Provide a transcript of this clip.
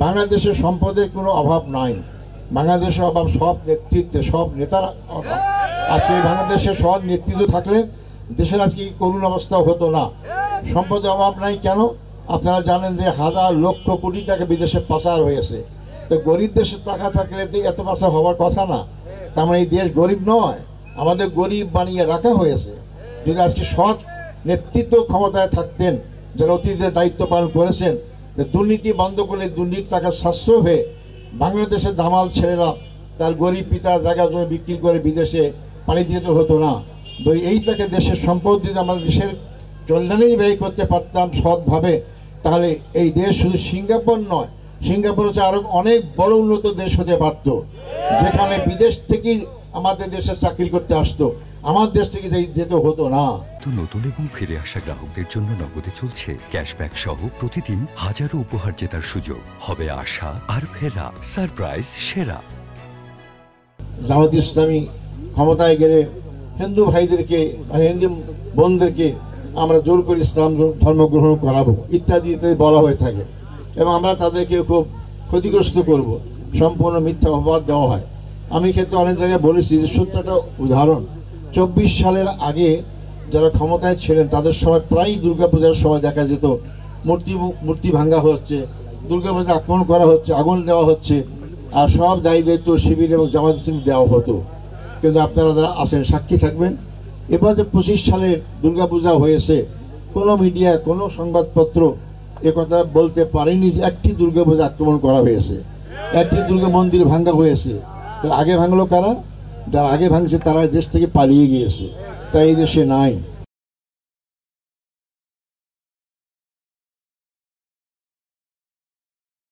বাংলাদেশে সম্পদের কোনো অভাব নাই, বাংলাদেশের অভাব সব নেতৃত্বে, সব নেতার অভাব। আজকে বাংলাদেশে সব নেতৃত্ব থাকলে দেশের আজকে করুণ অবস্থা হতো না। সম্পদের অভাব নাই কেন? আপনারা জানেন যে হাজার লক্ষ কোটি টাকা বিদেশে পাচার হয়েছে। তো গরিব দেশের টাকা থাকলে তো এত পাচার হওয়ার কথা না। তার মানে এই দেশ গরিব নয়, আমাদের গরিব বানিয়ে রাখা হয়েছে। যদি আজকে সৎ নেতৃত্ব ক্ষমতায় থাকতেন, যারা অতীতে দায়িত্ব পালন করেছেন, দুর্নীতি বন্ধ করলে দুর্নীতির টাকা সাশ্রয় হয়ে বাংলাদেশের দামাল ছেলেরা তার গরিব পিতার জায়গা জমি বিক্রি করে বিদেশে পাড়ি দিতে হতো না। এই টাকা দেশের সম্পদ যদি আমাদের দেশের কল্যাণেই ব্যয় করতে পারতাম সৎভাবে, তাহলে এই দেশ শুধু সিঙ্গাপুর নয়, সিঙ্গাপুর হচ্ছে আরো অনেক বড় উন্নত দেশ হতে পারত, যেখানে বিদেশ থেকে আমাদের দেশে চাকরি করতে আসতো, আমার দেশ থেকে যেতে হতো না। নতুন এবং ফিরে আসা গ্রাহকদের জন্য নগদে চলছে ক্যাশব্যাক সহ প্রতিদিন হাজারো উপহার জেতার সুযোগ। হবে আশা আর ফেরা সারপ্রাইজ সেরা। জামাত ইসলামী ক্ষমতায় গেলে হিন্দু ভাইদেরকে, হিন্দু বোনদেরকে আমরা জোর করে ইসলাম ধর্ম গ্রহণ করাবো ইত্যাদি ইত্যাদি বলা হয়ে থাকে, এবং আমরা তাদেরকে খুব ক্ষতিগ্রস্ত করব, সম্পূর্ণ মিথ্যা অপবাদ দেওয়া হয়। আমি ক্ষেত্রে অনেক জায়গায় বলেছি যে সত্যটা উদাহরণ, 24 সালের আগে যারা ক্ষমতায় ছিলেন তাদের সময় প্রায় দুর্গাপূজার সময় দেখা যেত মূর্তি ভাঙ্গা হচ্ছে, দুর্গাপূজা আক্রমণ করা হচ্ছে, আগুন দেওয়া হচ্ছে, আর সব দায়ী দায়িত্ব শিবির এবং জামাত ইসলামী দেওয়া হতো। কিন্তু আপনারা যারা আছেন সাক্ষী থাকবেন, এবার যে 25 সালের দুর্গাপূজা হয়েছে, কোনো মিডিয়া, কোনো সংবাদপত্র একথা বলতে পারেনি যে একটি দুর্গাপূজা আক্রমণ করা হয়েছে, একটি দুর্গা মন্দির ভাঙ্গা হয়েছে। তার আগে ভাঙলো কারা? যারা আগে ভাঙছে তারা দেশ থেকে পালিয়ে গিয়েছে, তাই এই দেশে নাই।